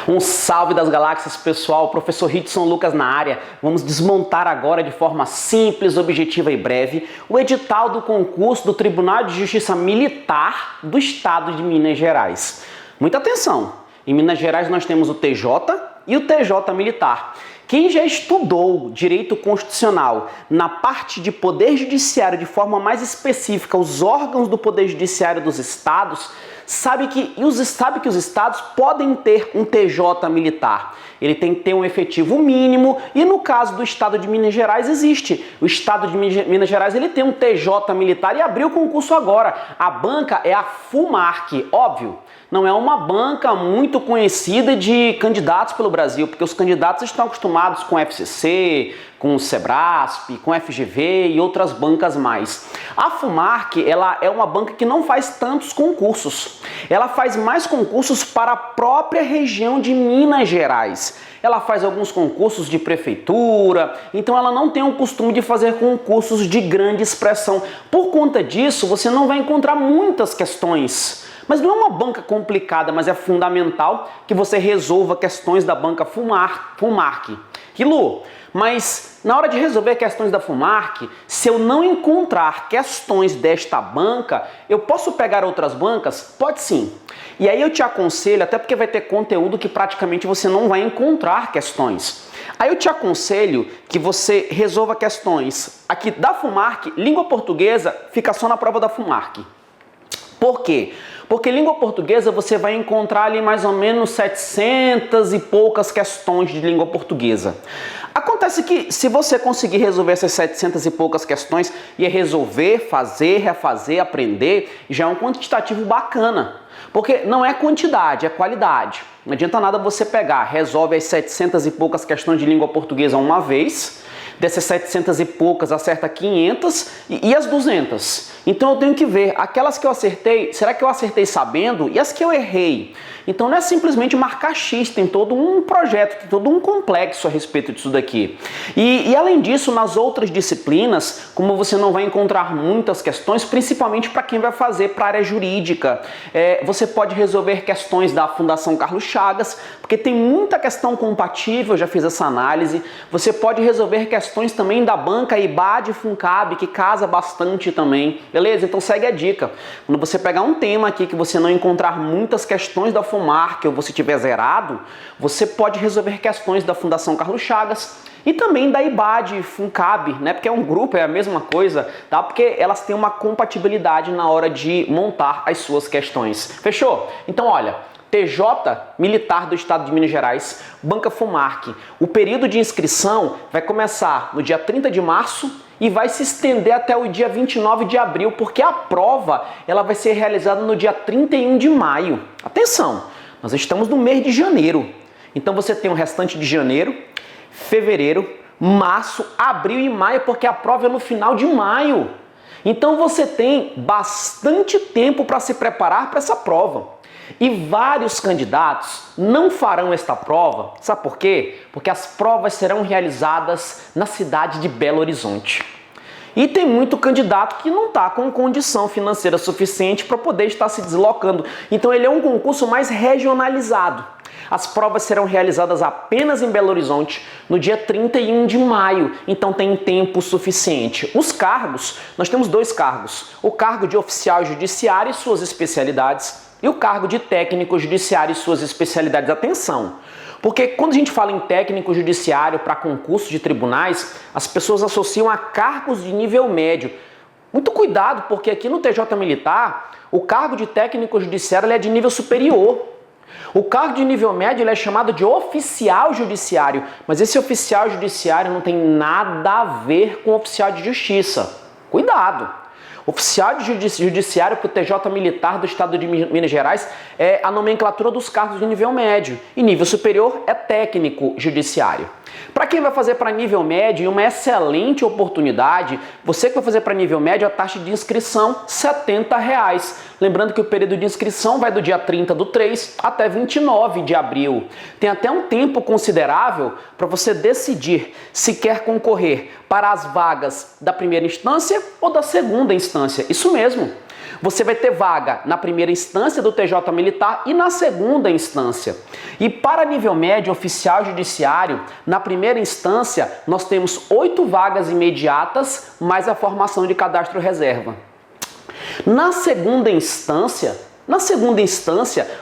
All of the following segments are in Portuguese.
Um salve das galáxias, pessoal. Professor Ridson Lucas na área. Vamos desmontar agora de forma simples, objetiva e breve o edital do concurso do Tribunal de Justiça Militar do Estado de Minas Gerais. Muita atenção! Em Minas Gerais nós temos o TJ e o TJ Militar. Quem já estudou direito constitucional na parte de poder judiciário de forma mais específica, os órgãos do poder judiciário dos estados, sabe que os estados podem ter um TJ militar. Ele tem que ter um efetivo mínimo e no caso do estado de Minas Gerais existe. O estado de Minas Gerais ele tem um TJ militar e abriu o concurso agora. A banca é a FUMARC, óbvio. Não é uma banca muito conhecida de candidatos pelo Brasil, porque os candidatos estão acostumados com o FCC, com o Sebrasp, com o FGV e outras bancas mais. A FUMARC, ela é uma banca que não faz tantos concursos. Ela faz mais concursos para a própria região de Minas Gerais. Ela faz alguns concursos de prefeitura, então ela não tem o costume de fazer concursos de grande expressão. Por conta disso, você não vai encontrar muitas questões. Mas não é uma banca complicada, mas é fundamental que você resolva questões da banca FUMARC. Lu, mas na hora de resolver questões da FUMARC, se eu não encontrar questões desta banca, eu posso pegar outras bancas? Pode sim. E aí eu te aconselho, até porque vai ter conteúdo que praticamente você não vai encontrar questões. Aí eu te aconselho que você resolva questões aqui da FUMARC, língua portuguesa, fica só na prova da FUMARC. Por quê? Porque língua portuguesa você vai encontrar ali mais ou menos 700 e poucas questões de língua portuguesa. Acontece que se você conseguir resolver essas 700 e poucas questões e resolver, fazer, refazer, aprender, já é um quantitativo bacana. Porque não é quantidade, é qualidade. Não adianta nada você pegar, resolve as 700 e poucas questões de língua portuguesa uma vez, dessas 700 e poucas acerta 500 e as 200. Então eu tenho que ver, aquelas que eu acertei, será que eu acertei sabendo? E as que eu errei? Então não é simplesmente marcar X, tem todo um projeto, tem todo um complexo a respeito disso daqui. E além disso, nas outras disciplinas, como você não vai encontrar muitas questões, principalmente para quem vai fazer para a área jurídica, você pode resolver questões da Fundação Carlos Chagas, porque tem muita questão compatível, eu já fiz essa análise. Você pode resolver questões também da banca IBAD FUNCAB, que casa bastante também. Beleza? Então segue a dica. Quando você pegar um tema aqui que você não encontrar muitas questões da FUMARC ou você tiver zerado, você pode resolver questões da Fundação Carlos Chagas e também da IBAD FUNCAB, né? Porque é um grupo, é a mesma coisa, tá? Porque elas têm uma compatibilidade na hora de montar as suas questões. Fechou? Então olha, TJ Militar do Estado de Minas Gerais, banca FUMARC. O período de inscrição vai começar no dia 30 de março e vai se estender até o dia 29 de abril, porque a prova ela vai ser realizada no dia 31 de maio. Atenção, nós estamos no mês de janeiro. Então você tem o restante de janeiro, fevereiro, março, abril e maio, porque a prova é no final de maio. Então você tem bastante tempo para se preparar para essa prova. E vários candidatos não farão esta prova, sabe por quê? Porque as provas serão realizadas na cidade de Belo Horizonte. E tem muito candidato que não está com condição financeira suficiente para poder estar se deslocando. Então ele é um concurso mais regionalizado. As provas serão realizadas apenas em Belo Horizonte no dia 31 de maio, então tem tempo suficiente. Os cargos, nós temos dois cargos, o cargo de oficial judiciário e suas especialidades, e o cargo de técnico judiciário e suas especialidades. Atenção, porque quando a gente fala em técnico judiciário para concurso de tribunais, as pessoas associam a cargos de nível médio. Muito cuidado, porque aqui no TJ Militar, o cargo de técnico judiciário ele é de nível superior. O cargo de nível médio ele é chamado de oficial judiciário, mas esse oficial judiciário não tem nada a ver com oficial de justiça. Cuidado! Oficial de judiciário para o TJ Militar do Estado de Minas Gerais é a nomenclatura dos cargos de nível médio. E nível superior é técnico judiciário. Para quem vai fazer para nível médio, uma excelente oportunidade, você que vai fazer para nível médio, a taxa de inscrição R$ 70. Lembrando que o período de inscrição vai do dia 30/3 até 29 de abril. Tem até um tempo considerável para você decidir se quer concorrer para as vagas da primeira instância ou da segunda instância. Isso mesmo. Você vai ter vaga na primeira instância do TJ Militar e na segunda instância. E para nível médio oficial judiciário, na primeira instância, nós temos 8 vagas imediatas, mais a formação de cadastro reserva. Na segunda instância,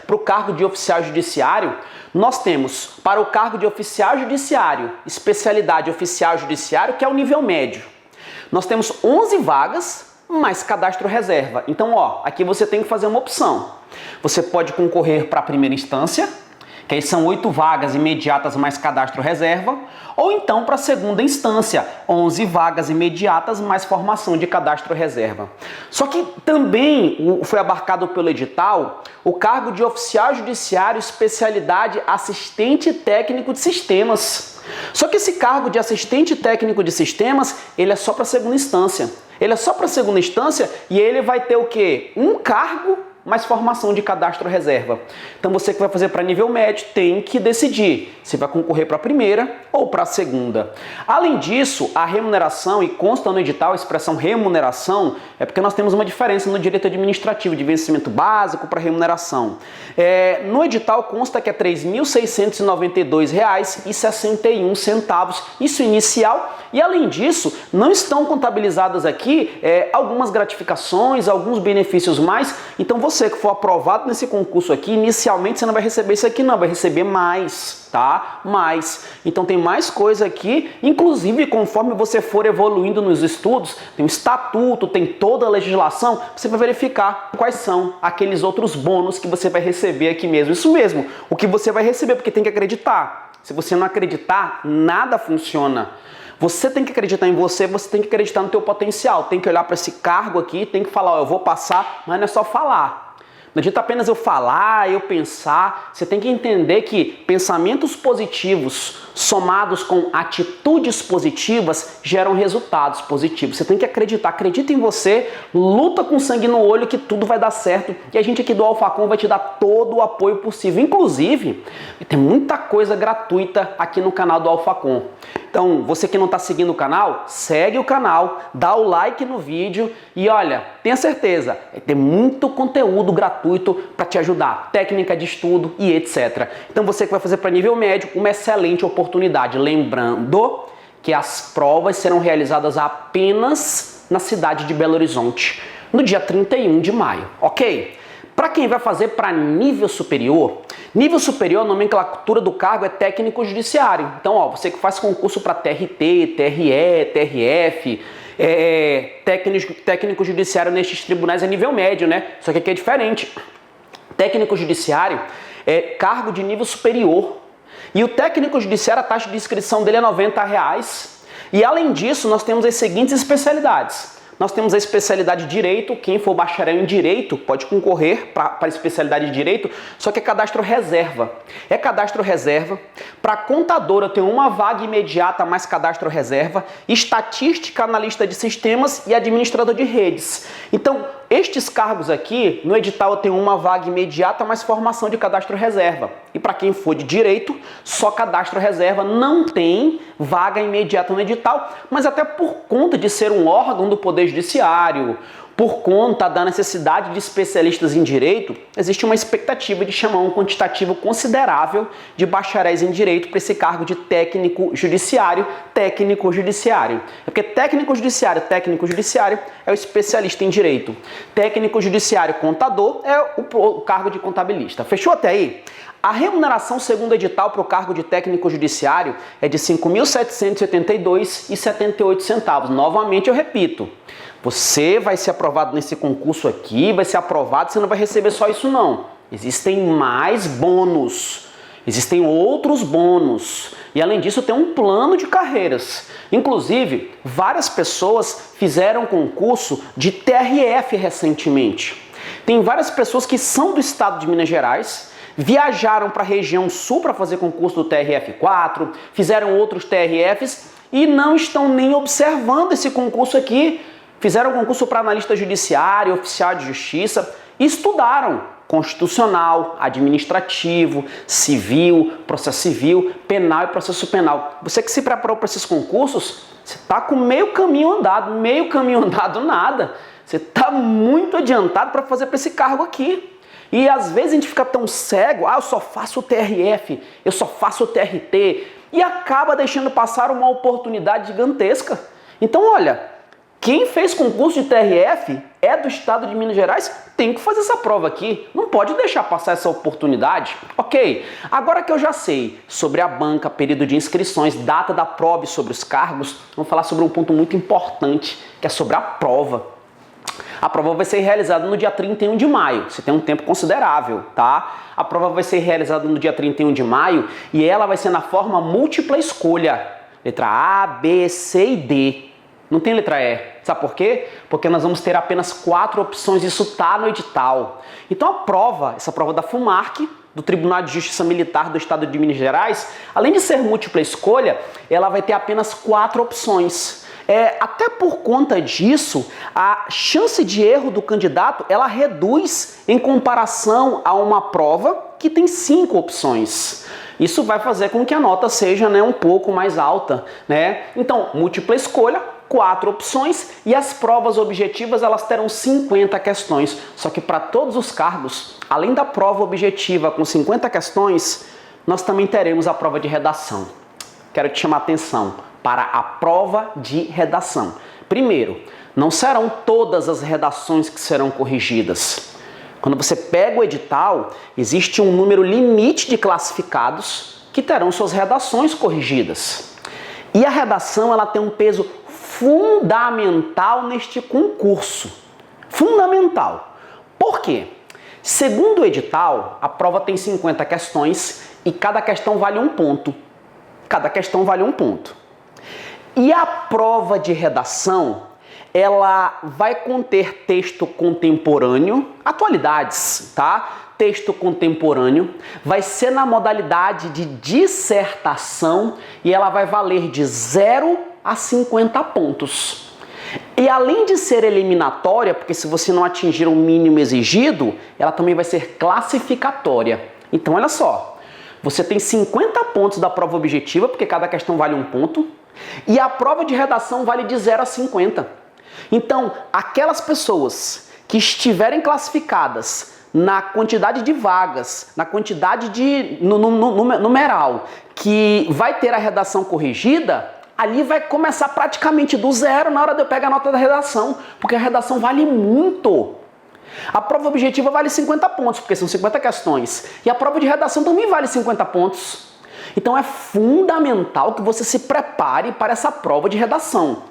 para o cargo de oficial judiciário, nós temos para o cargo de oficial judiciário, especialidade oficial judiciário, que é o nível médio. Nós temos 11 vagas, mais cadastro reserva. Então, aqui você tem que fazer uma opção. Você pode concorrer para a primeira instância, que aí são 8 vagas imediatas mais cadastro reserva, ou então para a segunda instância, 11 vagas imediatas mais formação de cadastro reserva. Só que também foi abarcado pelo edital o cargo de oficial judiciário, especialidade assistente técnico de sistemas. Só que esse cargo de assistente técnico de sistemas, ele é só para a segunda instância. Ele é só para a segunda instância e ele vai ter o quê? Um cargo mais formação de cadastro reserva. Então você que vai fazer para nível médio tem que decidir se vai concorrer para a primeira ou para a segunda. Além disso, a remuneração, e consta no edital a expressão remuneração, é porque nós temos uma diferença no direito administrativo de vencimento básico para remuneração. No edital consta que é R$ 3.692,61, isso inicial, e além disso, não estão contabilizadas aqui algumas gratificações, alguns benefícios mais. Então você que for aprovado nesse concurso aqui, inicialmente você não vai receber isso aqui não, vai receber mais, tá? Mais. Então tem mais coisa aqui, inclusive conforme você for evoluindo nos estudos, tem um estatuto, tem toda a legislação, você vai verificar quais são aqueles outros bônus que você vai receber aqui mesmo. Isso mesmo, o que você vai receber, porque tem que acreditar. Se você não acreditar, nada funciona. Você tem que acreditar em você, você tem que acreditar no teu potencial, tem que olhar para esse cargo aqui, tem que falar, eu vou passar, mas não é só falar. Não adianta apenas eu falar, eu pensar, você tem que entender que pensamentos positivos somados com atitudes positivas geram resultados positivos. Você tem que acreditar, acredita em você, luta com sangue no olho que tudo vai dar certo e a gente aqui do Alphacom vai te dar todo o apoio possível. Inclusive, tem muita coisa gratuita aqui no canal do Alphacom. Então, você que não está seguindo o canal, segue o canal, dá o like no vídeo e olha, tenha certeza, tem muito conteúdo gratuito para te ajudar, técnica de estudo e etc. Então, você que vai fazer para nível médio, uma excelente oportunidade. Lembrando que as provas serão realizadas apenas na cidade de Belo Horizonte, no dia 31 de maio, ok? Para quem vai fazer para nível superior, a nomenclatura do cargo é técnico judiciário. Então, você que faz concurso para TRT, TRE, TRF, técnico judiciário nestes tribunais é nível médio, né? Só que aqui é diferente. Técnico judiciário é cargo de nível superior. E o técnico judiciário, a taxa de inscrição dele é R$ 90. E além disso, nós temos as seguintes especialidades. Nós temos a especialidade de Direito, quem for bacharel em Direito pode concorrer para a especialidade de Direito, só que é cadastro reserva. É cadastro reserva. Para contador eu tenho uma vaga imediata mais cadastro reserva, estatística, analista de sistemas e administrador de redes. Então, estes cargos aqui, no edital eu tenho uma vaga imediata mais formação de cadastro reserva. E para quem for de Direito, só cadastro reserva, não tem vaga imediata no edital, mas até por conta de ser um órgão do Poder Judiciário, por conta da necessidade de especialistas em direito, existe uma expectativa de chamar um quantitativo considerável de bacharéis em direito para esse cargo de técnico judiciário. É porque técnico judiciário é o especialista em direito. Técnico judiciário contador é o cargo de contabilista. Fechou até aí? A remuneração segundo o edital para o cargo de técnico judiciário é de R$ 5.782,78. Novamente eu repito, você vai ser aprovado nesse concurso aqui, vai ser aprovado, você não vai receber só isso não. Existem mais bônus, existem outros bônus. E além disso tem um plano de carreiras. Inclusive, várias pessoas fizeram concurso de TRF recentemente. Tem várias pessoas que são do estado de Minas Gerais, viajaram para a região sul para fazer concurso do TRF4, fizeram outros TRFs e não estão nem observando esse concurso aqui. Fizeram concurso para analista judiciário, oficial de justiça, e estudaram constitucional, administrativo, civil, processo civil, penal e processo penal. Você que se preparou para esses concursos, você está com meio caminho andado nada. Você está muito adiantado para fazer para esse cargo aqui. E às vezes a gente fica tão cego, eu só faço o TRF, eu só faço o TRT, e acaba deixando passar uma oportunidade gigantesca. Então, olha, quem fez concurso de TRF é do estado de Minas Gerais, tem que fazer essa prova aqui. Não pode deixar passar essa oportunidade. Ok, agora que eu já sei sobre a banca, período de inscrições, data da prova e sobre os cargos, vamos falar sobre um ponto muito importante, que é sobre a prova. A prova vai ser realizada no dia 31 de maio, você tem um tempo considerável, tá? A prova vai ser realizada no dia 31 de maio e ela vai ser na forma múltipla escolha. Letra A, B, C e D. Não tem letra E. Sabe por quê? Porque nós vamos ter apenas 4 opções, isso tá no edital. Então a prova, essa prova da FUMARC, do Tribunal de Justiça Militar do Estado de Minas Gerais, além de ser múltipla escolha, ela vai ter apenas 4 opções. Até por conta disso, a chance de erro do candidato ela reduz em comparação a uma prova que tem 5 opções. Isso vai fazer com que a nota seja um pouco mais alta, né? Então, múltipla escolha, 4 opções e as provas objetivas elas terão 50 questões. Só que para todos os cargos, além da prova objetiva com 50 questões, nós também teremos a prova de redação. Quero te chamar a atenção para a prova de redação. Primeiro, não serão todas as redações que serão corrigidas. Quando você pega o edital, existe um número limite de classificados que terão suas redações corrigidas. E a redação ela tem um peso fundamental neste concurso. Fundamental. Por quê? Segundo o edital, a prova tem 50 questões e cada questão vale 1 ponto. Cada questão vale 1 ponto. E a prova de redação, ela vai conter texto contemporâneo, atualidades, tá? Texto contemporâneo, vai ser na modalidade de dissertação e ela vai valer de 0 a 50 pontos. E além de ser eliminatória, porque se você não atingir o mínimo exigido, ela também vai ser classificatória. Então olha só, você tem 50 pontos da prova objetiva, porque cada questão vale 1 ponto, e a prova de redação vale de 0 a 50. Então, aquelas pessoas que estiverem classificadas na quantidade de vagas, na quantidade de numeral, que vai ter a redação corrigida, ali vai começar praticamente do 0 na hora de eu pegar a nota da redação, porque a redação vale muito. A prova objetiva vale 50 pontos, porque são 50 questões, e a prova de redação também vale 50 pontos. Então é fundamental que você se prepare para essa prova de redação.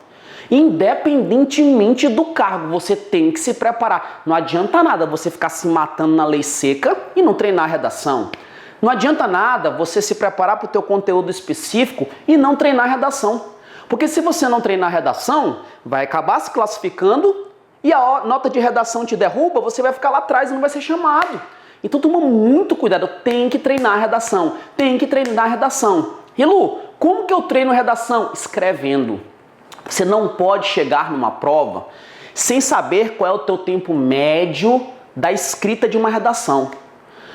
Independentemente do cargo, você tem que se preparar. Não adianta nada você ficar se matando na lei seca e não treinar a redação. Não adianta nada você se preparar para o teu conteúdo específico e não treinar a redação. Porque se você não treinar a redação, vai acabar se classificando e a nota de redação te derruba, você vai ficar lá atrás e não vai ser chamado. Então toma muito cuidado, tem que treinar a redação, tem que treinar a redação. E Lu, como que eu treino redação? Escrevendo. Você não pode chegar numa prova sem saber qual é o teu tempo médio da escrita de uma redação.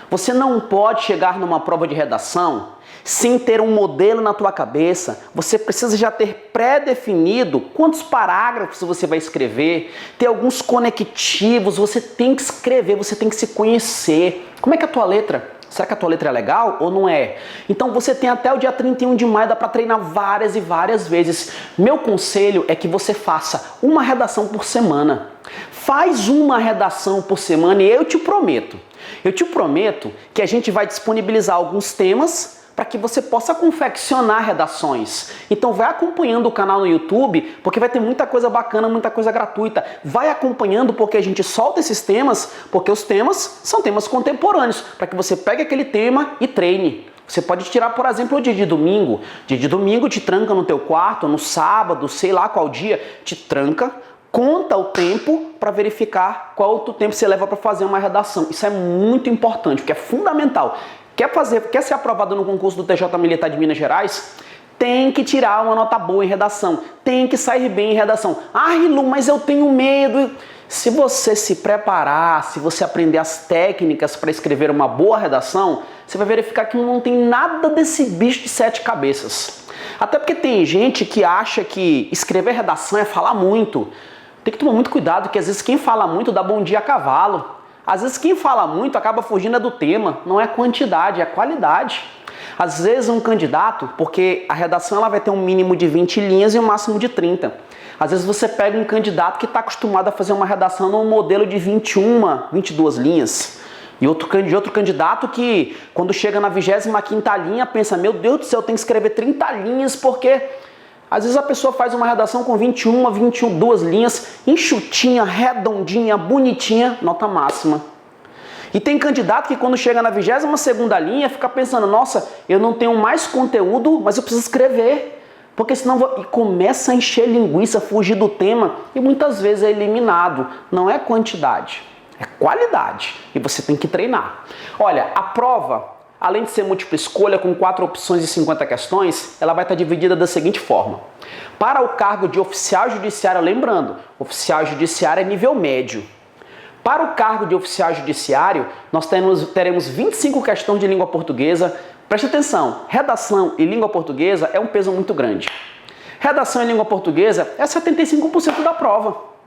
Você não pode chegar numa prova de redação sem ter um modelo na tua cabeça. Você precisa já ter pré-definido quantos parágrafos você vai escrever, ter alguns conectivos, você tem que escrever, você tem que se conhecer. Como é que é a tua letra? Será que a tua letra é legal ou não é? Então você tem até o dia 31 de maio, dá para treinar várias e várias vezes. Meu conselho é que você faça uma redação por semana. Faz uma redação por semana e eu te prometo que a gente vai disponibilizar alguns temas para que você possa confeccionar redações. Então vai acompanhando o canal no YouTube, porque vai ter muita coisa bacana, muita coisa gratuita. Vai acompanhando porque a gente solta esses temas, porque os temas são temas contemporâneos, para que você pegue aquele tema e treine. Você pode tirar, por exemplo, o dia de domingo. Dia de domingo te tranca no teu quarto, no sábado, sei lá qual dia, te tranca, conta o tempo para verificar qual o tempo você leva para fazer uma redação. Isso é muito importante, porque é fundamental. Quer ser aprovado no concurso do TJ Militar de Minas Gerais? Tem que tirar uma nota boa em redação. Tem que sair bem em redação. Lu, mas eu tenho medo. Se você se preparar, se você aprender as técnicas para escrever uma boa redação, você vai verificar que não tem nada desse bicho de 7 cabeças. Até porque tem gente que acha que escrever redação é falar muito. tem que tomar muito cuidado, que às vezes quem fala muito dá bom dia a cavalo. Às vezes quem fala muito acaba fugindo do tema, não é quantidade, é qualidade. Às vezes um candidato, porque a redação ela vai ter um mínimo de 20 linhas e um máximo de 30. Às vezes você pega um candidato que está acostumado a fazer uma redação num modelo de 21, 22 linhas. E outro candidato que, quando chega na 25ª linha, pensa, meu Deus do céu, eu tenho que escrever 30 linhas, porque às vezes a pessoa faz uma redação com 22 linhas, enxutinha, redondinha, bonitinha, nota máxima. E tem candidato que quando chega na 22ª linha, fica pensando, nossa, eu não tenho mais conteúdo, mas eu preciso escrever. Porque senão e começa a encher linguiça, fugir do tema, e muitas vezes é eliminado. Não é quantidade. É qualidade e você tem que treinar. Olha, a prova, além de ser múltipla escolha com 4 opções e 50 questões, ela vai estar dividida da seguinte forma. Para o cargo de oficial judiciário, lembrando, oficial judiciário é nível médio. Para o cargo de oficial judiciário, nós teremos 25 questões de língua portuguesa. Preste atenção, redação e língua portuguesa é um peso muito grande. Redação e língua portuguesa é 75% da prova.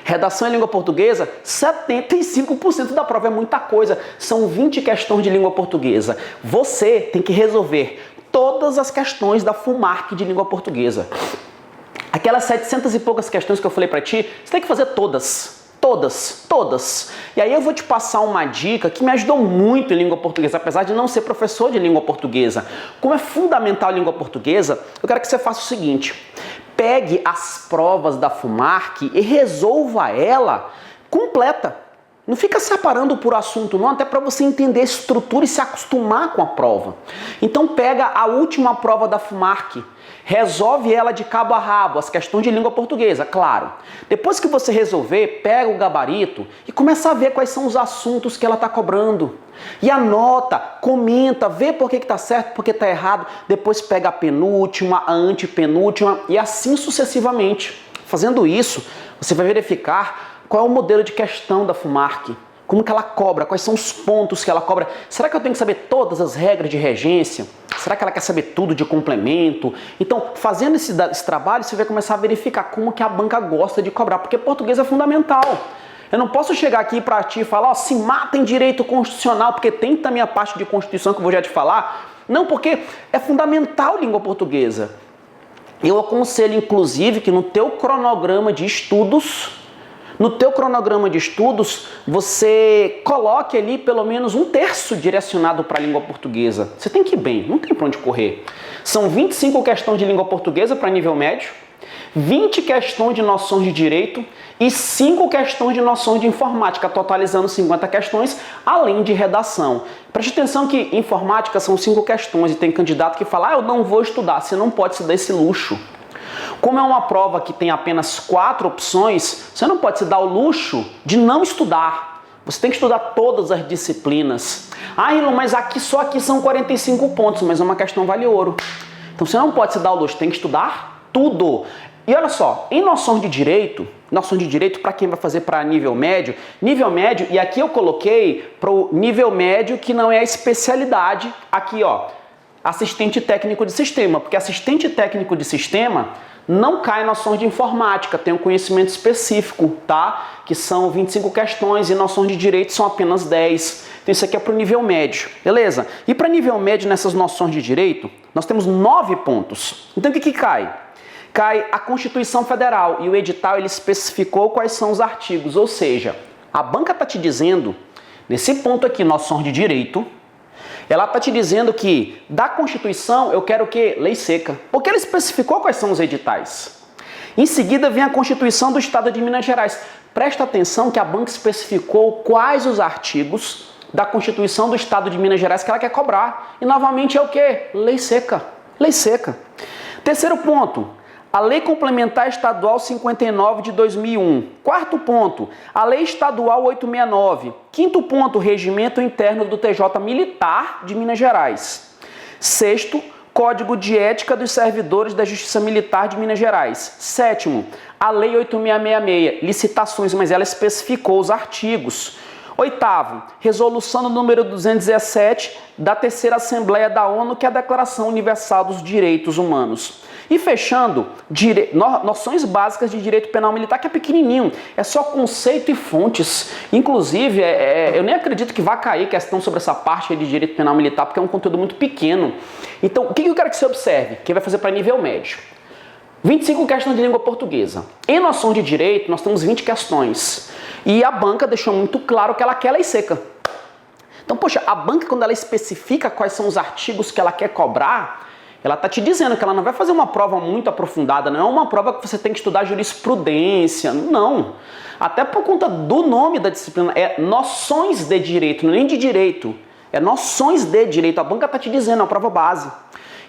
Redação em língua portuguesa, 75% da prova é muita coisa. São 20 questões de língua portuguesa. Você tem que resolver todas as questões da FUMARC de língua portuguesa. Aquelas 700 e poucas questões que eu falei para ti, você tem que fazer todas. Todas. E aí eu vou te passar uma dica que me ajudou muito em língua portuguesa, apesar de não ser professor de língua portuguesa. Como é fundamental a língua portuguesa, eu quero que você faça o seguinte. Pegue as provas da FUMARC e resolva ela completa. Não fica separando por assunto não, até para você entender a estrutura e se acostumar com a prova. Então pega a última prova da FUMARC, resolve ela de cabo a rabo, as questões de língua portuguesa, claro. Depois que você resolver, pega o gabarito e começa a ver quais são os assuntos que ela está cobrando. E anota, comenta, vê por que está certo, por que está errado. Depois pega a penúltima, a antepenúltima e assim sucessivamente. Fazendo isso, você vai verificar qual é o modelo de questão da FUMARC. Como que ela cobra, quais são os pontos que ela cobra. Será que eu tenho que saber todas as regras de regência? Será que ela quer saber tudo de complemento? Então, fazendo esse trabalho, você vai começar a verificar como que a banca gosta de cobrar, porque português é fundamental. Eu não posso chegar aqui para ti e falar, ó, se mata em direito constitucional, porque tem também a parte de Constituição que eu vou já te falar. Não, porque é fundamental a língua portuguesa. Eu aconselho, inclusive, que no teu cronograma de estudos, você coloque ali pelo menos 1/3 direcionado para a língua portuguesa. Você tem que ir bem, não tem para onde correr. São 25 questões de língua portuguesa para nível médio, 20 questões de noções de direito e 5 questões de noções de informática, totalizando 50 questões, além de redação. Preste atenção que informática são 5 questões e tem candidato que fala, eu não vou estudar, você não pode se dar esse luxo. Como é uma prova que tem apenas 4 opções, você não pode se dar o luxo de não estudar. Você tem que estudar todas as disciplinas. Ah, Ilon, mas só aqui são 45 pontos, mas uma questão vale ouro. Então você não pode se dar o luxo, tem que estudar tudo. E olha só, em noções de direito para quem vai fazer para nível médio, e aqui eu coloquei para o nível médio que não é a especialidade, aqui ó, assistente técnico de sistema, porque assistente técnico de sistema não cai em noções de informática, tem um conhecimento específico, tá? Que são 25 questões e noções de direito são apenas 10. Então isso aqui é para o nível médio, beleza? E para nível médio nessas noções de direito, nós temos 9 pontos. Então o que cai? Cai a Constituição Federal e o edital ele especificou quais são os artigos, ou seja, a banca está te dizendo, nesse ponto aqui, noções de direito, ela está te dizendo que da Constituição eu quero o quê? Lei seca. Porque ela especificou quais são os editais. Em seguida vem a Constituição do Estado de Minas Gerais. Presta atenção que a banca especificou quais os artigos da Constituição do Estado de Minas Gerais que ela quer cobrar. E novamente é o quê? Lei seca. Lei seca. Terceiro ponto. A Lei Complementar Estadual 59 de 2001. Quarto ponto, a Lei Estadual 869. Quinto ponto, Regimento Interno do TJ Militar de Minas Gerais. Sexto, Código de Ética dos Servidores da Justiça Militar de Minas Gerais. Sétimo, a Lei 8666, licitações, mas ela especificou os artigos. Oitavo, resolução no número 217 da Terceira Assembleia da ONU, que é a Declaração Universal dos Direitos Humanos. E fechando, noções básicas de direito penal militar, que é pequenininho, é só conceito e fontes. Inclusive, eu nem acredito que vá cair questão sobre essa parte de direito penal militar, porque é um conteúdo muito pequeno. Então, o que eu quero que você observe? Quem vai fazer para nível médio? 25 questões de língua portuguesa. Em noções de direito, nós temos 20 questões. E a banca deixou muito claro que ela quer lei seca. Então, poxa, a banca, quando ela especifica quais são os artigos que ela quer cobrar, ela está te dizendo que ela não vai fazer uma prova muito aprofundada, não é uma prova que você tem que estudar jurisprudência, não. Até por conta do nome da disciplina, é noções de direito, nem de direito, é noções de direito. A banca está te dizendo, é uma prova base.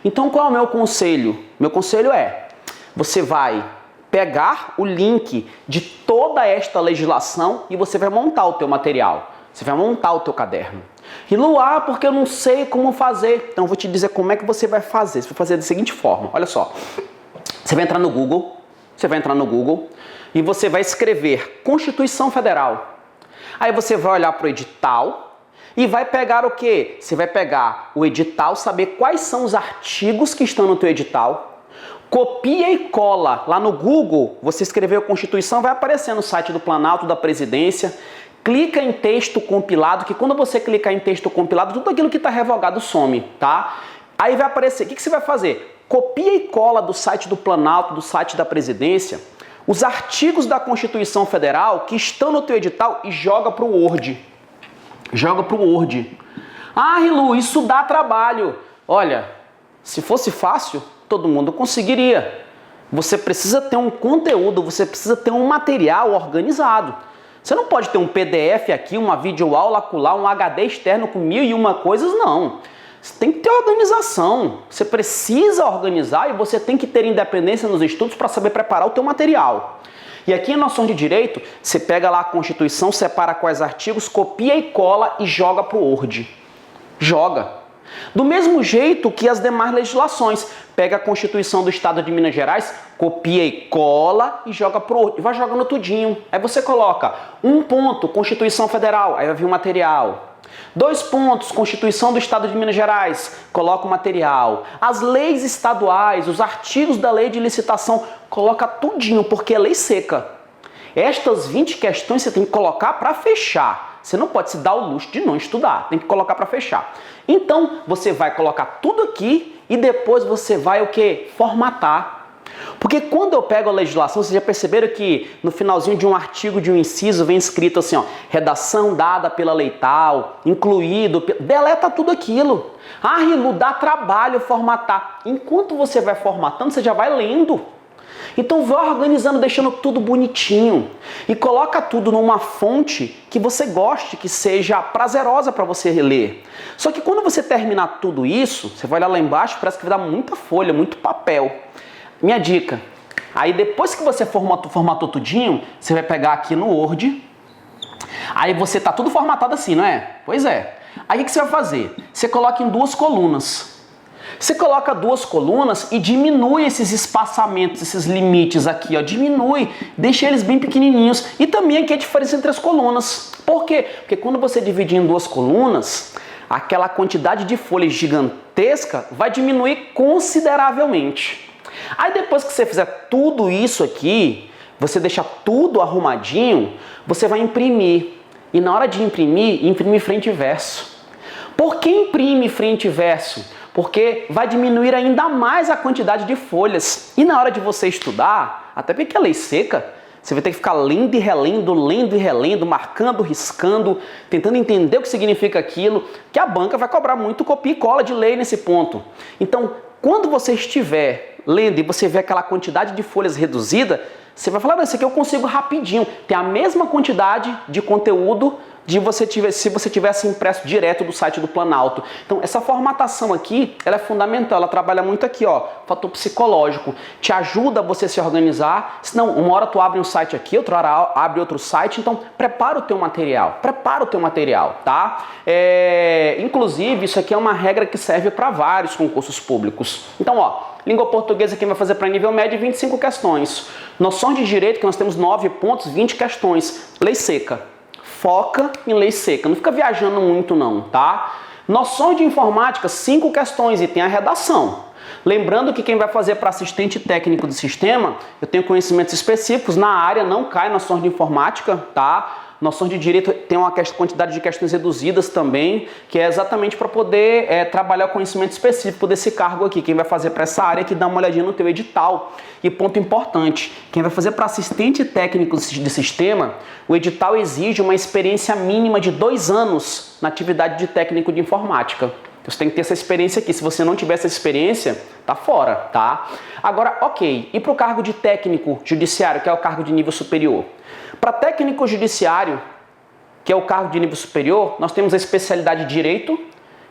Então qual é o meu conselho? Meu conselho é, você vai pegar o link de toda esta legislação e você vai montar o teu material, você vai montar o teu caderno. E Luar, porque eu não sei como fazer. Então eu vou te dizer como é que você vai fazer. Você vai fazer da seguinte forma, olha só. Você vai entrar no Google, e você vai escrever Constituição Federal. Aí você vai olhar para o edital e vai pegar o quê? Você vai pegar o edital, saber quais são os artigos que estão no teu edital, copia e cola. Lá no Google, você escreveu Constituição, vai aparecer no site do Planalto, da Presidência. Clica em texto compilado, que quando você clicar em texto compilado, tudo aquilo que está revogado some, tá? Aí vai aparecer, o que você vai fazer? Copia e cola do site do Planalto, do site da Presidência, os artigos da Constituição Federal que estão no teu edital e joga para o Word. Joga para o Word. Ah, Rilu, isso dá trabalho. Olha, se fosse fácil, todo mundo conseguiria. Você precisa ter um conteúdo, você precisa ter um material organizado. Você não pode ter um PDF aqui, uma videoaula acolá, um HD externo com 1001 coisas, não. Você tem que ter organização. Você precisa organizar e você tem que ter independência nos estudos para saber preparar o teu material. E aqui em noções de direito, você pega lá a Constituição, separa quais artigos, copia e cola e joga para o Word. Joga. Do mesmo jeito que as demais legislações. Pega a Constituição do Estado de Minas Gerais, copia e cola e joga pro Word. E vai jogando tudinho. Aí você coloca 1 ponto, Constituição Federal, aí vai vir o material. 2 pontos, Constituição do Estado de Minas Gerais, coloca o material. As leis estaduais, os artigos da lei de licitação, coloca tudinho, porque é lei seca. Estas 20 questões você tem que colocar para fechar. Você não pode se dar o luxo de não estudar, tem que colocar para fechar. Então, você vai colocar tudo aqui e depois você vai o quê? Formatar. Porque quando eu pego a legislação, vocês já perceberam que no finalzinho de um artigo, de um inciso, vem escrito assim, ó, redação dada pela lei tal, incluído, deleta tudo aquilo. Ah, Rilu, dá trabalho formatar. Enquanto você vai formatando, você já vai lendo. Então vai organizando, deixando tudo bonitinho e coloca tudo numa fonte que você goste, que seja prazerosa para você ler. Só que quando você terminar tudo isso, você vai olhar lá embaixo, parece que vai dar muita folha, muito papel. Minha dica, aí depois que você formatou tudinho, você vai pegar aqui no Word, aí você tá tudo formatado assim, não é? Pois é. Aí o que você vai fazer? Você coloca em 2 colunas. Você coloca 2 colunas e diminui esses espaçamentos, esses limites aqui, ó, diminui, deixa eles bem pequenininhos. E também aqui a diferença entre as colunas. Por quê? Porque quando você dividir em 2 colunas, aquela quantidade de folhas gigantesca vai diminuir consideravelmente. Aí depois que você fizer tudo isso aqui, você deixa tudo arrumadinho, você vai imprimir. E na hora de imprimir, imprime frente e verso. Por que imprime frente e verso? Porque vai diminuir ainda mais a quantidade de folhas. E na hora de você estudar, até porque a lei seca, você vai ter que ficar lendo e relendo, marcando, riscando, tentando entender o que significa aquilo, que a banca vai cobrar muito copia e cola de lei nesse ponto. Então, quando você estiver lendo e você vê aquela quantidade de folhas reduzida, você vai falar, não, isso aqui eu consigo rapidinho. Tem a mesma quantidade de conteúdo se você tivesse impresso direto do site do Planalto. Então, essa formatação aqui, ela é fundamental, ela trabalha muito aqui, ó, fator psicológico, te ajuda a você se organizar, senão uma hora tu abre um site aqui, outra hora abre outro site, então prepara o teu material, tá? Inclusive, isso aqui é uma regra que serve para vários concursos públicos. Então, ó, língua portuguesa quem vai fazer para nível médio, 25 questões. Noções de direito, que nós temos 9 pontos, 20 questões. Lei seca. Foca em lei seca, não fica viajando muito não, tá? Noções de informática, 5 questões e tem a redação. Lembrando que quem vai fazer para assistente técnico de sistema, eu tenho conhecimentos específicos na área, não cai nas noções de informática, tá? Noções de direito tem uma quantidade de questões reduzidas também, que é exatamente para poder trabalhar o conhecimento específico desse cargo aqui. Quem vai fazer para essa área que dá uma olhadinha no teu edital. E ponto importante, quem vai fazer para assistente técnico de sistema, o edital exige uma experiência mínima de 2 anos na atividade de técnico de informática. Você tem que ter essa experiência aqui. Se você não tiver essa experiência, tá fora, tá? Agora, ok. E para o cargo de técnico judiciário, que é o cargo de nível superior? Para técnico judiciário, que é o cargo de nível superior, nós temos a especialidade de direito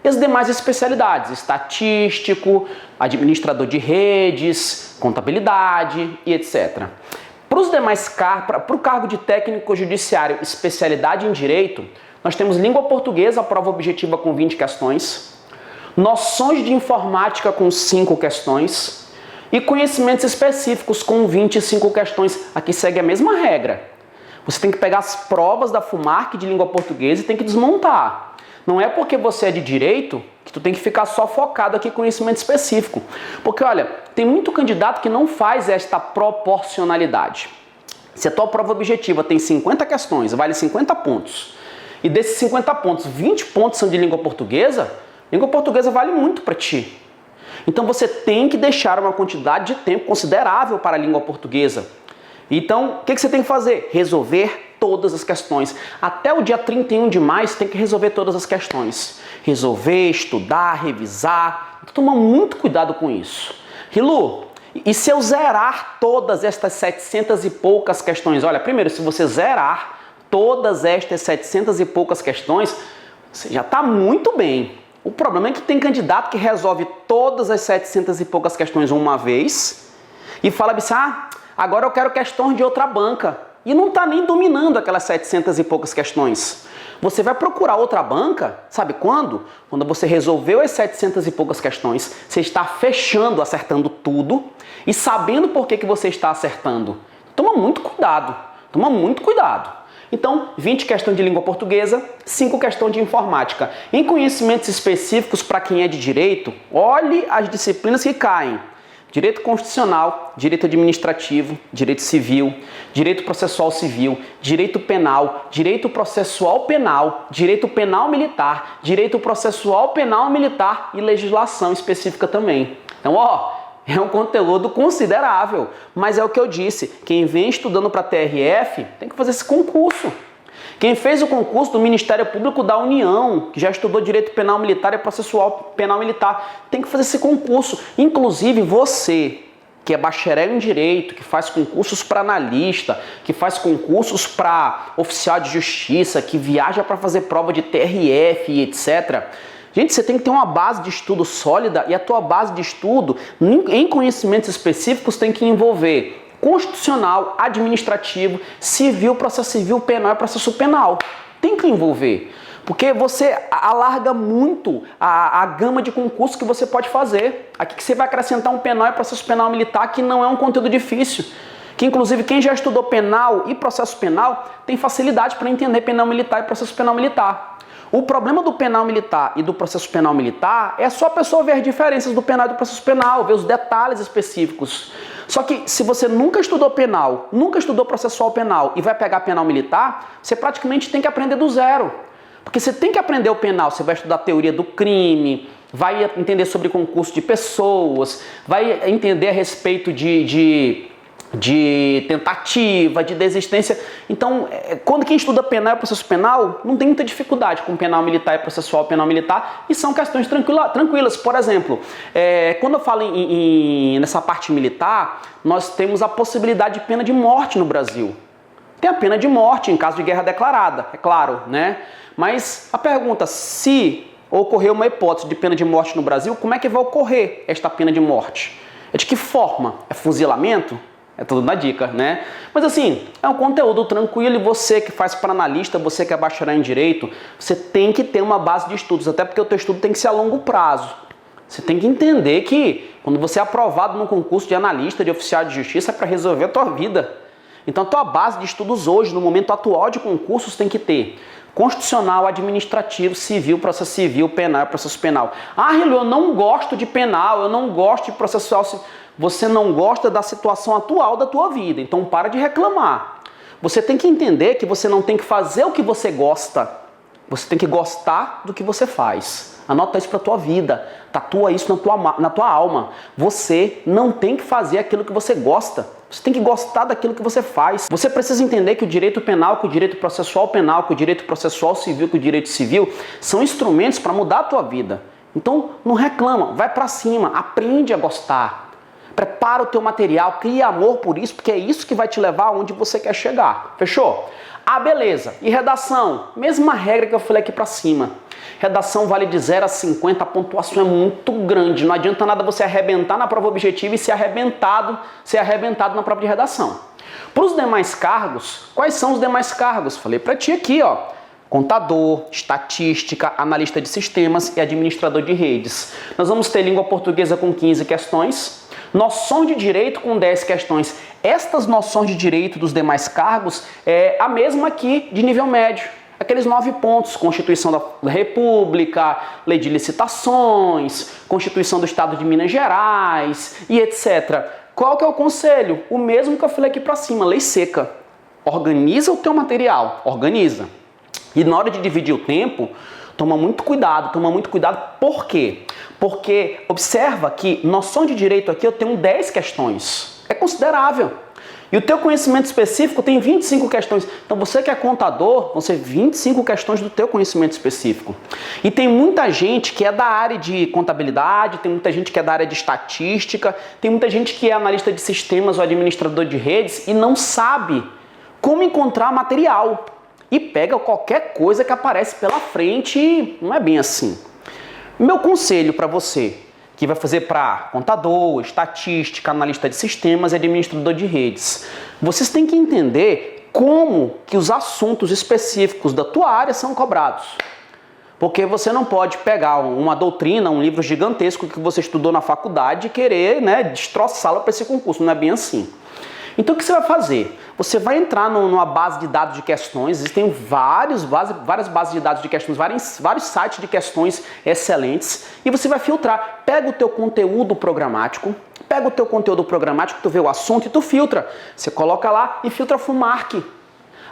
e as demais especialidades, estatístico, administrador de redes, contabilidade e etc. Para os demais para o cargo de técnico judiciário, especialidade em direito, nós temos língua portuguesa, prova objetiva com 20 questões, noções de informática com 5 questões e conhecimentos específicos com 25 questões. Aqui segue a mesma regra. Você tem que pegar as provas da FUMARC de língua portuguesa e tem que desmontar. Não é porque você é de direito que tu tem que ficar só focado aqui em conhecimento específico. Porque, olha, tem muito candidato que não faz esta proporcionalidade. Se a tua prova objetiva tem 50 questões, vale 50 pontos, e desses 50 pontos, 20 pontos são de língua portuguesa vale muito para ti. Então você tem que deixar uma quantidade de tempo considerável para a língua portuguesa. Então, o que você tem que fazer? Resolver todas as questões. Até o dia 31 de maio você tem que resolver todas as questões. Resolver, estudar, revisar. Então, toma muito cuidado com isso. Rilu, e se eu zerar todas estas 700 e poucas questões? Olha, primeiro, se você zerar todas estas 700 e poucas questões, você já está muito bem. O problema é que tem candidato que resolve todas as 700 e poucas questões uma vez e fala assim, agora eu quero questões de outra banca. E não está nem dominando aquelas 700 e poucas questões. Você vai procurar outra banca, sabe quando? Quando você resolveu as 700 e poucas questões, você está fechando, acertando tudo e sabendo por que você está acertando. Toma muito cuidado, toma muito cuidado. Então, 20 questões de língua portuguesa, 5 questões de informática. Em conhecimentos específicos para quem é de direito, olhe as disciplinas que caem. Direito constitucional, direito administrativo, direito civil, direito processual civil, direito penal, direito processual penal, direito penal militar, direito processual penal militar e legislação específica também. Então, é um conteúdo considerável, mas é o que eu disse, quem vem estudando para TRF tem que fazer esse concurso. Quem fez o concurso do Ministério Público da União, que já estudou Direito Penal Militar e Processual Penal Militar, tem que fazer esse concurso. Inclusive você, que é bacharel em Direito, que faz concursos para analista, que faz concursos para oficial de justiça, que viaja para fazer prova de TRF e etc. Gente, você tem que ter uma base de estudo sólida e a tua base de estudo em conhecimentos específicos tem que envolver constitucional, administrativo, civil, processo civil, penal e processo penal. Tem que envolver, porque você alarga muito a gama de concursos que você pode fazer. Aqui que você vai acrescentar um penal e processo penal militar, que não é um conteúdo difícil. Que inclusive quem já estudou penal e processo penal tem facilidade para entender penal militar e processo penal militar. O problema do penal militar e do processo penal militar é só a pessoa ver as diferenças do penal e do processo penal, ver os detalhes específicos. Só que se você nunca estudou penal, nunca estudou processual penal e vai pegar penal militar, você praticamente tem que aprender do zero. Porque você tem que aprender o penal, você vai estudar a teoria do crime, vai entender sobre concurso de pessoas, vai entender a respeito de tentativa, de desistência. Então, quando quem estuda penal e processo penal, não tem muita dificuldade com penal militar e processual penal militar, e são questões tranquilas. Por exemplo, quando eu falo nessa parte militar, nós temos a possibilidade de pena de morte no Brasil. Tem a pena de morte em caso de guerra declarada, é claro, né? Mas a pergunta, se ocorrer uma hipótese de pena de morte no Brasil, como é que vai ocorrer esta pena de morte? É de que forma? É fuzilamento? É tudo na dica, né? Mas assim, é um conteúdo tranquilo e você que faz para analista, você que é bacharel em Direito, você tem que ter uma base de estudos, até porque o teu estudo tem que ser a longo prazo. Você tem que entender que quando você é aprovado no concurso de analista, de oficial de justiça, é para resolver a tua vida. Então a tua base de estudos hoje, no momento atual de concursos, tem que ter constitucional, administrativo, civil, processo civil, penal, processo penal. Ah, Rilho, eu não gosto de penal, eu não gosto de processual. Você não gosta da situação atual da tua vida, então para de reclamar. Você tem que entender que você não tem que fazer o que você gosta, você tem que gostar do que você faz. Anota isso para a tua vida, tatua isso na tua alma. Você não tem que fazer aquilo que você gosta, você tem que gostar daquilo que você faz. Você precisa entender que o direito penal, que o direito processual penal, que o direito processual civil, que o direito civil são instrumentos para mudar a tua vida. Então não reclama, vai para cima, aprende a gostar. Prepara o teu material, cria amor por isso, porque é isso que vai te levar aonde você quer chegar. Fechou? Ah, beleza. E redação? Mesma regra que eu falei aqui pra cima. Redação vale de 0 a 50, a pontuação é muito grande. Não adianta nada você arrebentar na prova objetiva e ser arrebentado na prova de redação. Para os demais cargos, quais são os demais cargos? Falei pra ti aqui, ó. Contador, estatística, analista de sistemas e administrador de redes. Nós vamos ter língua portuguesa com 15 questões. Noções de direito com 10 questões. Estas noções de direito dos demais cargos é a mesma aqui de nível médio. Aqueles 9 pontos, Constituição da República, Lei de Licitações, Constituição do Estado de Minas Gerais e etc. Qual que é o conselho? O mesmo que eu falei aqui pra cima, lei seca. Organiza o teu material, organiza. E na hora de dividir o tempo, toma muito cuidado. Por quê? Porque observa que noção de direito aqui eu tenho 10 questões. É considerável. E o teu conhecimento específico tem 25 questões. Então você que é contador, vão ser 25 questões do teu conhecimento específico. E tem muita gente que é da área de contabilidade, tem muita gente que é da área de estatística, tem muita gente que é analista de sistemas ou administrador de redes e não sabe como encontrar material. E pega qualquer coisa que aparece pela frente e não é bem assim. Meu conselho para você, que vai fazer para contador, estatística, analista de sistemas e administrador de redes, vocês têm que entender como que os assuntos específicos da tua área são cobrados. Porque você não pode pegar uma doutrina, um livro gigantesco que você estudou na faculdade e querer, destroçá-lo para esse concurso, não é bem assim. Então o que você vai fazer? Você vai entrar numa base de dados de questões, existem várias bases de dados de questões, vários sites de questões excelentes, e você vai filtrar. Pega o teu conteúdo programático, tu vê o assunto e tu filtra. Você coloca lá e filtra FUMARC.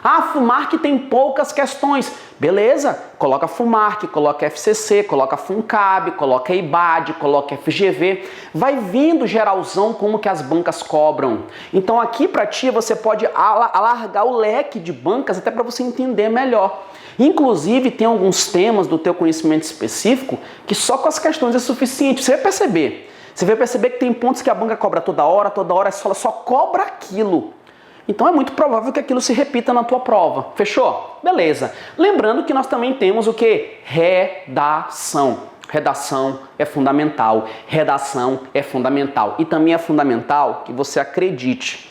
Ah, FUMARC tem poucas questões. Beleza, coloca FUMARC, coloca FCC, coloca FUNCAB, coloca IBAD, coloca FGV. Vai vendo geralzão como que as bancas cobram. Então aqui para ti você pode alargar o leque de bancas até para você entender melhor. Inclusive tem alguns temas do teu conhecimento específico que só com as questões é suficiente. Você vai perceber que tem pontos que a banca cobra toda hora, ela só cobra aquilo. Então é muito provável que aquilo se repita na tua prova. Fechou? Beleza. Lembrando que nós também temos o quê? Redação. Redação é fundamental. E também é fundamental que você acredite.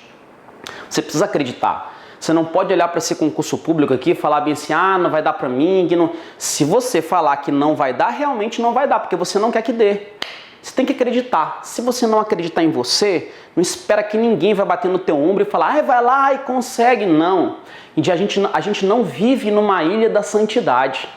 Você precisa acreditar. Você não pode olhar para esse concurso público aqui e falar bem assim, não vai dar para mim. Que não... Se você falar que não vai dar, realmente não vai dar, porque você não quer que dê. Você tem que acreditar. Se você não acreditar em você, não espera que ninguém vai bater no teu ombro e falar, vai lá e consegue. Não. E a gente não vive numa ilha da santidade.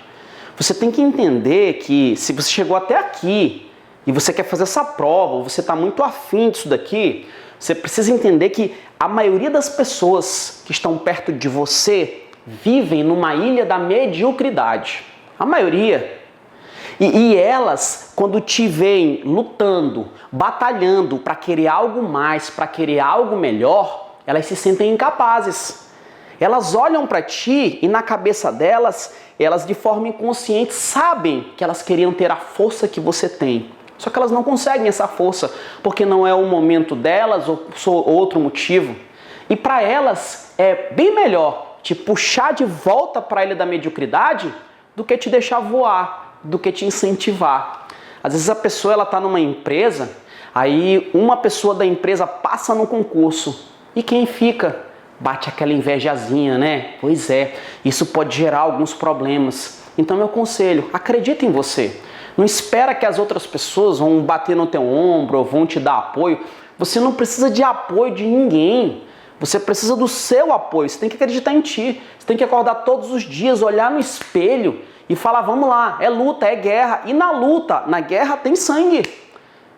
Você tem que entender que se você chegou até aqui e você quer fazer essa prova, ou você está muito afim disso daqui, você precisa entender que a maioria das pessoas que estão perto de você vivem numa ilha da mediocridade. A maioria. E elas, quando te veem lutando, batalhando para querer algo mais, para querer algo melhor, elas se sentem incapazes. Elas olham para ti e na cabeça delas, elas de forma inconsciente sabem que elas queriam ter a força que você tem. Só que elas não conseguem essa força, porque não é o momento delas ou por outro motivo. E para elas é bem melhor te puxar de volta para a ilha da mediocridade do que te deixar voar, do que te incentivar. Às vezes a pessoa está numa empresa, aí uma pessoa da empresa passa no concurso e quem fica? Bate aquela invejazinha, né? Pois é, isso pode gerar alguns problemas. Então meu conselho, acredita em você. Não espera que as outras pessoas vão bater no teu ombro ou vão te dar apoio. Você não precisa de apoio de ninguém. Você precisa do seu apoio, você tem que acreditar em ti. Você tem que acordar todos os dias, olhar no espelho e falar, vamos lá, é luta, é guerra. E na luta, na guerra tem sangue.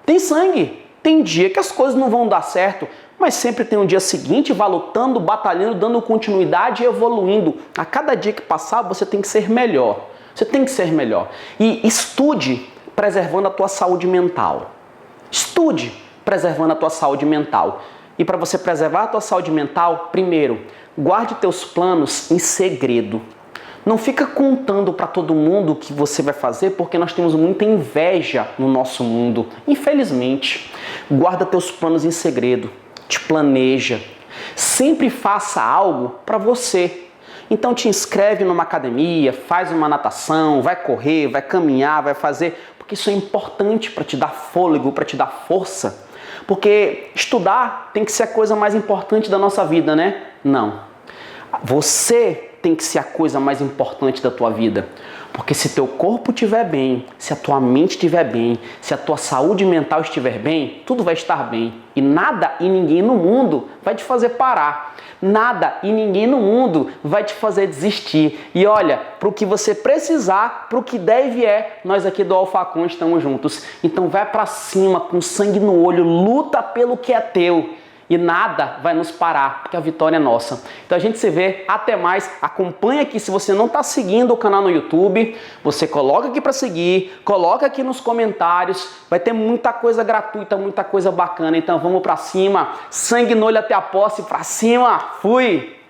Tem sangue. Tem dia que as coisas não vão dar certo, mas sempre tem um dia seguinte, vai lutando, batalhando, dando continuidade e evoluindo. A cada dia que passar, você tem que ser melhor. Você tem que ser melhor. E estude preservando a tua saúde mental. Estude preservando a tua saúde mental. E para você preservar a tua saúde mental, primeiro, guarde teus planos em segredo. Não fica contando para todo mundo o que você vai fazer, porque nós temos muita inveja no nosso mundo. Infelizmente, guarda teus planos em segredo. Te planeja. Sempre faça algo para você. Então te inscreve numa academia, faz uma natação, vai correr, vai caminhar, vai fazer, porque isso é importante para te dar fôlego, para te dar força. Porque estudar tem que ser a coisa mais importante da nossa vida, né? Não. Você tem que ser a coisa mais importante da tua vida. Porque se teu corpo estiver bem, se a tua mente estiver bem, se a tua saúde mental estiver bem, tudo vai estar bem. E nada e ninguém no mundo vai te fazer parar. Nada e ninguém no mundo vai te fazer desistir. E olha, para o que você precisar, para o que deve nós aqui do Alfacon estamos juntos. Então vai para cima, com sangue no olho, luta pelo que é teu. E nada vai nos parar, porque a vitória é nossa. Então a gente se vê, até mais. Acompanha aqui, se você não está seguindo o canal no YouTube, você coloca aqui para seguir, coloca aqui nos comentários, vai ter muita coisa gratuita, muita coisa bacana. Então vamos para cima, sangue no olho até a posse, para cima, fui!